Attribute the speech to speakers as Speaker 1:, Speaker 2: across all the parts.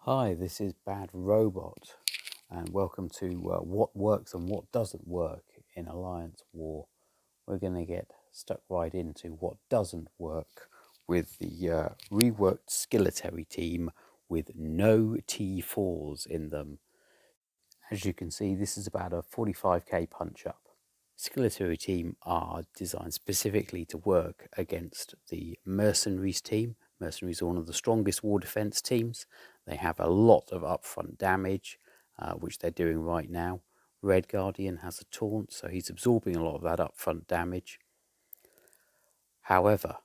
Speaker 1: Hi, this is Bad Robot, and welcome to what works and what doesn't work in Alliance War. We're going to get stuck right into what doesn't work with the reworked Skillitary team with no T4s in them. As you can see, this is about a 45k punch up. Skillitary team are designed specifically to work against the Mercenaries team. Mercenaries are one of the strongest war defense teams. They have a lot of upfront damage, which they're doing right now. Red Guardian has a taunt, so he's absorbing a lot of that upfront damage. However,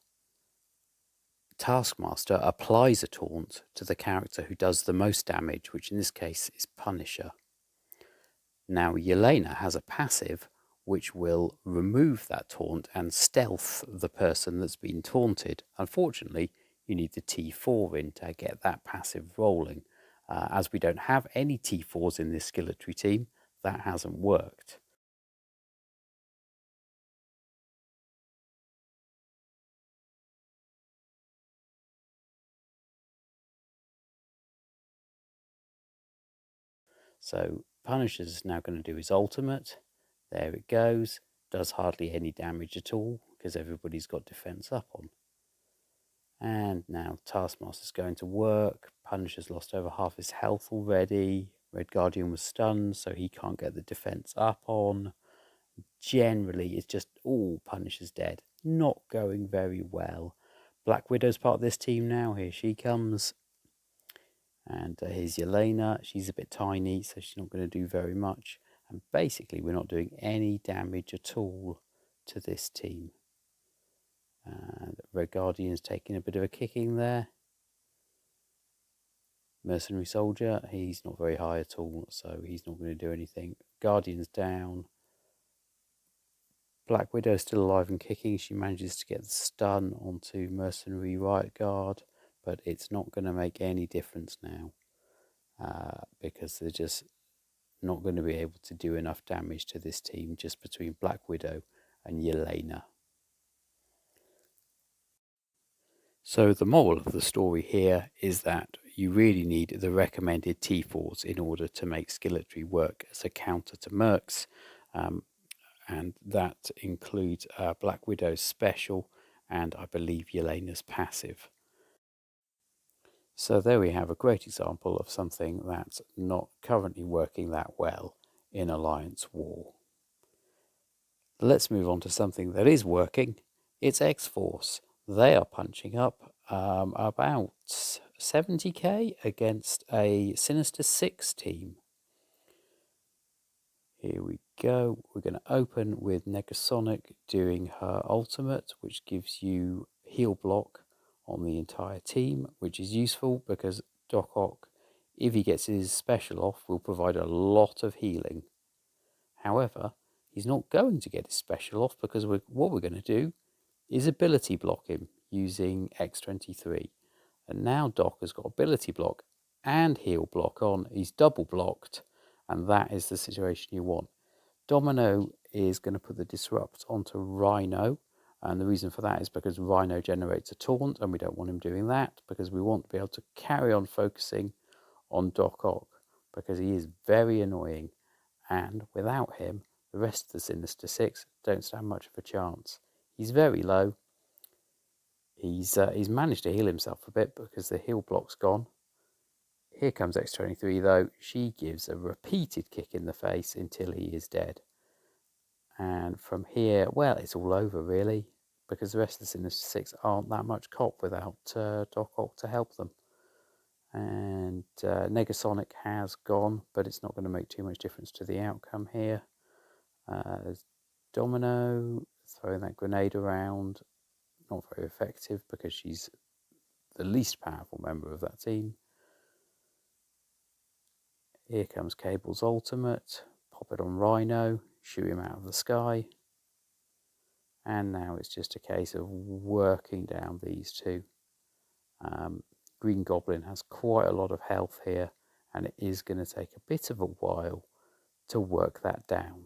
Speaker 1: Taskmaster applies a taunt to the character who does the most damage, which in this case is Punisher. Now, Yelena has a passive which will remove that taunt and stealth the person that's been taunted. Unfortunately, you need the T4 in to get that passive rolling. As we don't have any T4s in this Skilletry team, that hasn't worked. So Punisher's now going to do his ultimate. There it goes. Does hardly any damage at all because everybody's got defense up on. And now Taskmaster's going to work. Punisher's lost over half his health already. Red Guardian was stunned, so he can't get the defense up on. Generally, it's just all Punisher's dead. Not going very well. Black Widow's part of this team now. Here she comes. And here's Yelena. She's a bit tiny, so she's not going to do very much. And basically, we're not doing any damage at all to this team. And Red Guardian's taking a bit of a kicking there. Mercenary Soldier, he's not very high at all, so he's not going to do anything. Guardian's down. Black Widow's still alive and kicking. She manages to get the stun onto Mercenary Right Guard, but it's not going to make any difference now because they're just not going to be able to do enough damage to this team just between Black Widow and Yelena. So the moral of the story here is that you really need the recommended T4s in order to make Skilletry work as a counter to Mercs, and that includes Black Widow's special and I believe Yelena's passive. So there we have a great example of something that's not currently working that well in Alliance War. Let's move on to something that is working. It's XForce. They are punching up about 70k against a Sinister 6 team. Here we go. We're going to open with Negasonic doing her ultimate, which gives you heal block on the entire team, which is useful because Doc Ock, if he gets his special off, will provide a lot of healing. However, he's not going to get his special off because what we're going to do is ability block him using X23. And now Doc has got ability block and heal block on. He's double blocked, and that is the situation you want. Domino is going to put the disrupt onto Rhino, and the reason for that is because Rhino generates a taunt, and we don't want him doing that because we want to be able to carry on focusing on Doc Ock because he is very annoying, and without him, the rest of the Sinister Six don't stand much of a chance. He's very low. He's managed to heal himself a bit because the heal block's gone. Here comes X23 though. She gives a repeated kick in the face until he is dead. And from here, well, it's all over really, because the rest of the Sinister Six aren't that much cop without Doc Ock to help them. And Negasonic has gone, but it's not going to make too much difference to the outcome here. There's Domino throwing that grenade around, not very effective because she's the least powerful member of that team. Here comes Cable's ultimate, pop it on Rhino, shoot him out of the sky. And now it's just a case of working down these two. Green Goblin has quite a lot of health here, and it is going to take a bit of a while to work that down.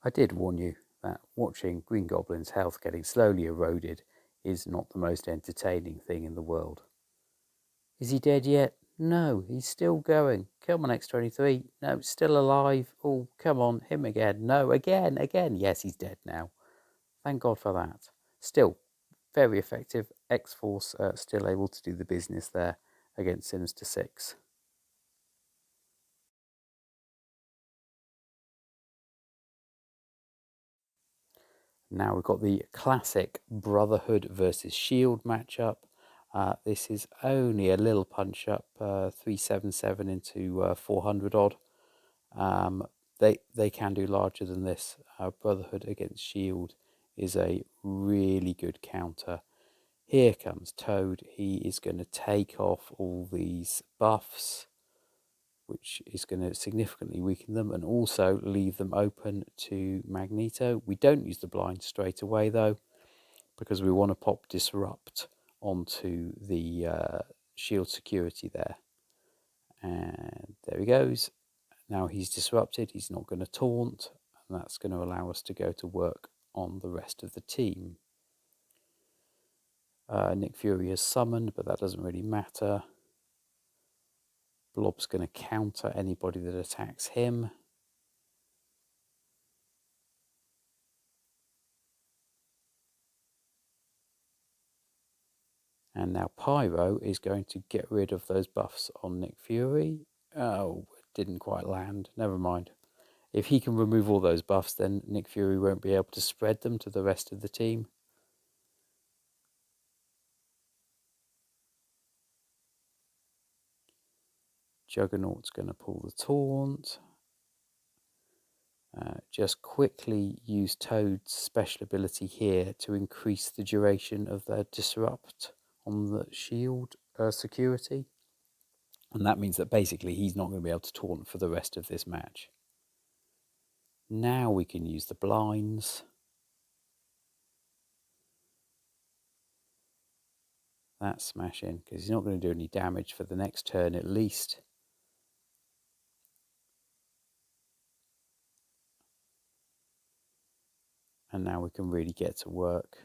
Speaker 1: I did warn you that watching Green Goblin's health getting slowly eroded is not the most entertaining thing in the world. Is he dead yet? No, he's still going. Come on, X23. No, still alive. Oh, come on, him again. No, again. Yes, he's dead now. Thank God for that. Still, very effective. XForce still able to do the business there against Sinister 6. Now we've got the classic Brotherhood versus Shield matchup. This is only a little punch up, 377 into 400 odd. They can do larger than this. Brotherhood against Shield is a really good counter. Here comes Toad. He is going to take off all these buffs, which is going to significantly weaken them and also leave them open to Magneto. We don't use the blind straight away though, because we want to pop Disrupt onto the shield security there. And there he goes. Now he's disrupted, he's not going to taunt, and that's going to allow us to go to work on the rest of the team. Nick Fury is summoned, but that doesn't really matter. Blob's going to counter anybody that attacks him. And now Pyro is going to get rid of those buffs on Nick Fury. Oh, it didn't quite land. Never mind. If he can remove all those buffs, then Nick Fury won't be able to spread them to the rest of the team. Juggernaut's going to pull the taunt. Just quickly use Toad's special ability here to increase the duration of their disrupt on the shield security. And that means that basically he's not going to be able to taunt for the rest of this match. Now we can use the blinds. That's smashing, because he's not going to do any damage for the next turn at least. And now we can really get to work.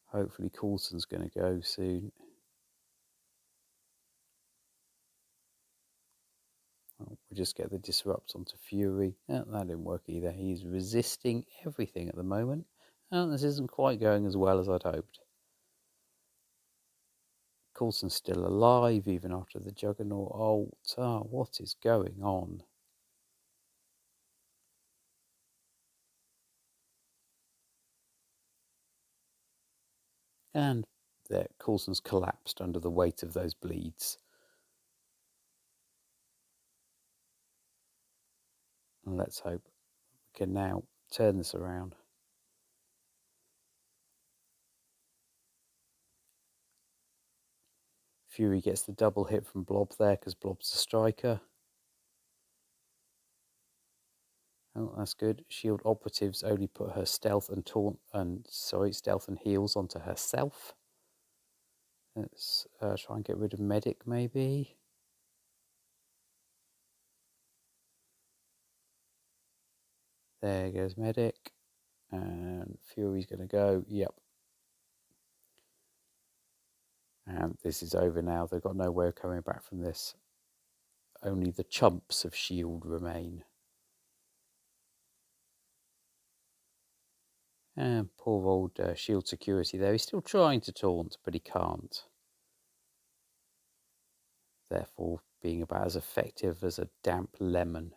Speaker 1: Hopefully Coulson's going to go soon. Oh, we'll just get the disrupt onto Fury. Oh, that didn't work either. He's resisting everything at the moment. Oh, this isn't quite going as well as I'd hoped. Coulson's still alive even after the Juggernaut ult. Oh, what is going on? And there, Coulson's collapsed under the weight of those bleeds. And let's hope we can now turn this around. Fury gets the double hit from Blob there because Blob's a striker. Oh, that's good. Shield operatives only put her stealth and stealth and heals onto herself. Let's try and get rid of medic maybe. There goes medic. And Fury's going to go. Yep. And this is over now. They've got no way of coming back from this. Only the chumps of shield remain. And poor old shield security there. He's still trying to taunt, but he can't. Therefore, being about as effective as a damp lemon.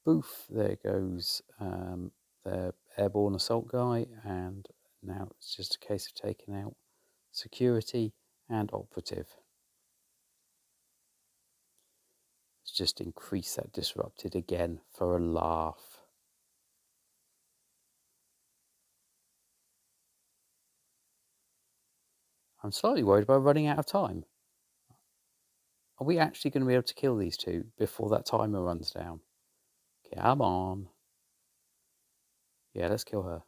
Speaker 1: Boof, there goes the airborne assault guy, and now it's just a case of taking out security and operative. Let's just increase that disrupted again for a laugh. I'm slightly worried about running out of time. Are we actually going to be able to kill these two before that timer runs down? Come on. Yeah, let's kill her.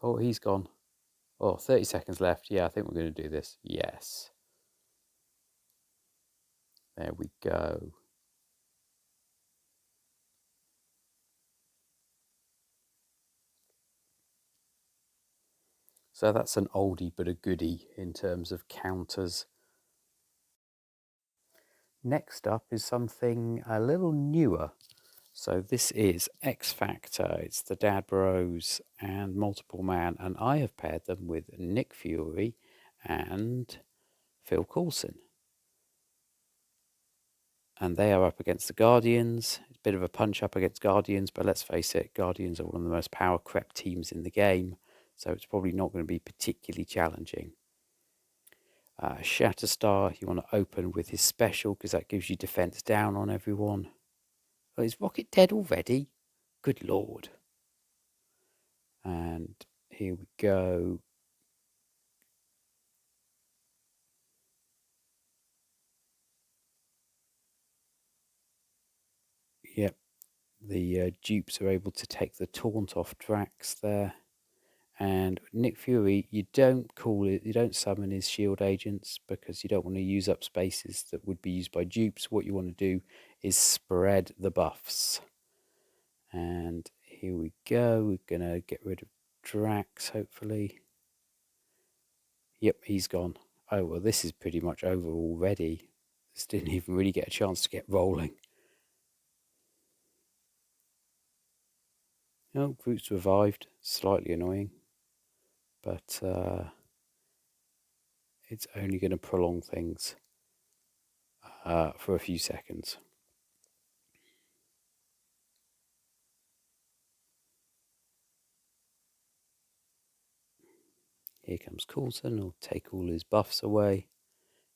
Speaker 1: Oh, he's gone. Oh, 30 seconds left. Yeah, I think we're going to do this. Yes. There we go. So that's an oldie but a goodie in terms of counters. Next up is something a little newer. So this is XFactor. It's the Dad Bros and Multiple Man, and I have paired them with Nick Fury and Phil Coulson. And they are up against the Guardians. It's a bit of a punch up against Guardians, but let's face it, Guardians are one of the most power crept teams in the game, so it's probably not going to be particularly challenging. Shatterstar, you want to open with his special because that gives you defense down on everyone. Oh, is Rocket dead already? Good lord. And here we go. Yep, the dupes are able to take the taunt off Drax there. And Nick Fury, you don't summon his shield agents because you don't want to use up spaces that would be used by dupes. What you want to do is spread the buffs. And here we go. We're going to get rid of Drax, hopefully. Yep, he's gone. Oh, well, this is pretty much over already. This didn't even really get a chance to get rolling. No, Groot's revived. Slightly annoying. But it's only going to prolong things for a few seconds. Here comes Coulson. He'll take all his buffs away.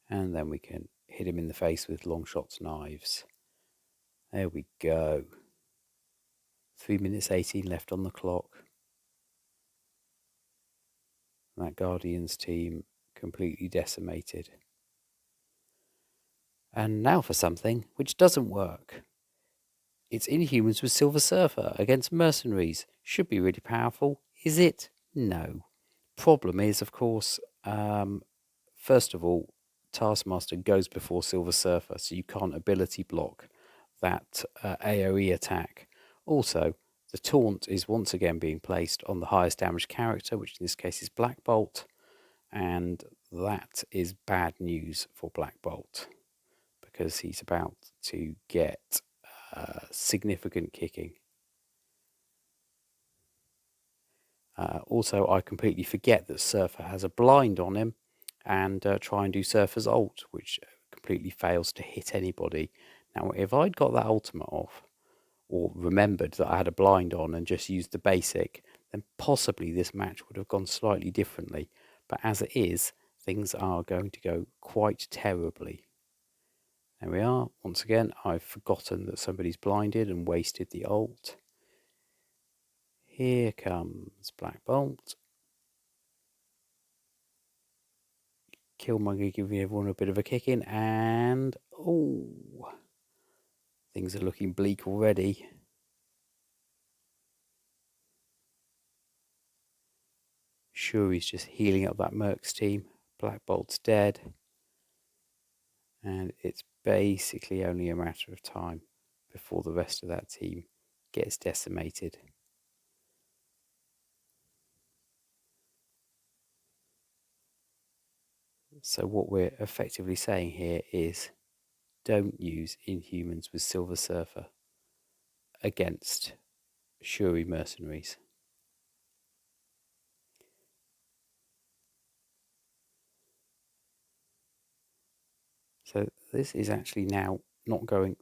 Speaker 1: And then we can hit him in the face with long shots knives. There we go. 3 minutes 18 left on the clock. That Guardians team completely decimated. And now for something which doesn't work. It's Inhumans with Silver Surfer against Mercenaries. Should be really powerful. Is it? No. Problem is, of course, first of all, Taskmaster goes before Silver Surfer, so you can't ability block that AoE attack. Also, the taunt is once again being placed on the highest damage character, which in this case is Black Bolt, and that is bad news for Black Bolt because he's about to get significant kicking. Also, I completely forget that Surfer has a blind on him and try and do Surfer's ult, which completely fails to hit anybody. Now, if I'd got that ultimate off, or remembered that I had a blind on and just used the basic, then possibly this match would have gone slightly differently. But as it is, things are going to go quite terribly. There we are. Once again, I've forgotten that somebody's blinded and wasted the ult. Here comes Black Bolt. Killmonger giving everyone a bit of a kick in, and oh, things are looking bleak already. Shuri's just healing up that Mercs team. Black Bolt's dead. And it's basically only a matter of time before the rest of that team gets decimated. So what we're effectively saying here is don't use Inhumans with Silver Surfer against Shuri mercenaries. So this is actually now not going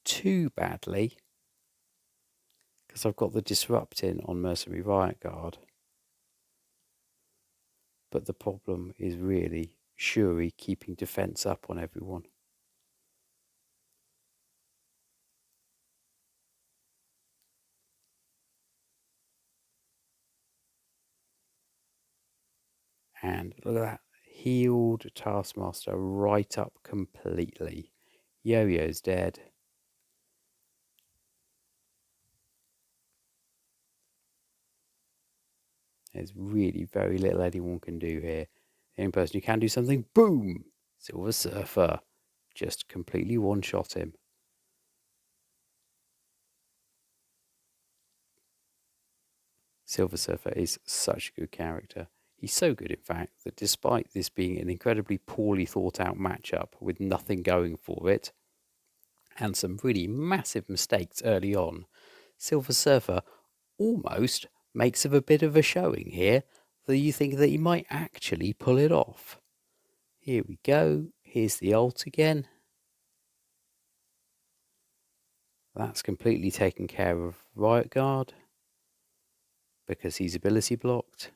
Speaker 1: too badly because I've got the disrupt in on Mercenary Riot Guard. But the problem is really Shuri keeping defense up on everyone. And look at that. Healed Taskmaster right up completely. Yo-Yo's dead. There's really very little anyone can do here. The only person who can do something, boom! Silver Surfer. Just completely one-shot him. Silver Surfer is such a good character. He's so good, in fact, that despite this being an incredibly poorly thought out matchup with nothing going for it, and some really massive mistakes early on, Silver Surfer almost makes a bit of a showing here, that you think that he might actually pull it off. Here we go. Here's the ult again. That's completely taken care of Riot Guard because he's ability blocked.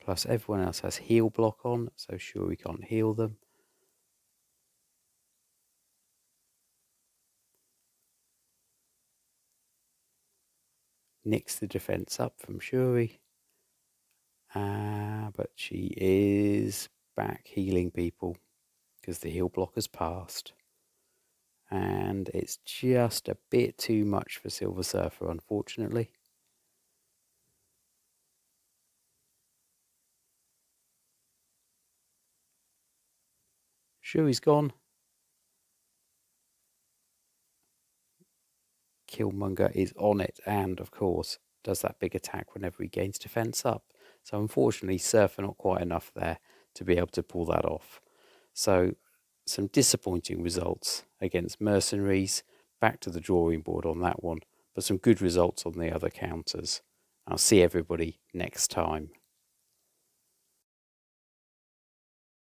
Speaker 1: Plus everyone else has heal block on, so sure we can't heal them. Nicks the defense up from Shuri. But she is back healing people because the heal block has passed. And it's just a bit too much for Silver Surfer, unfortunately. Shuri's gone. Killmonger is on it and, of course, does that big attack whenever he gains defense up. So unfortunately, Surfer not quite enough there to be able to pull that off. So some disappointing results against Mercenaries. Back to the drawing board on that one, but some good results on the other counters. I'll see everybody next time.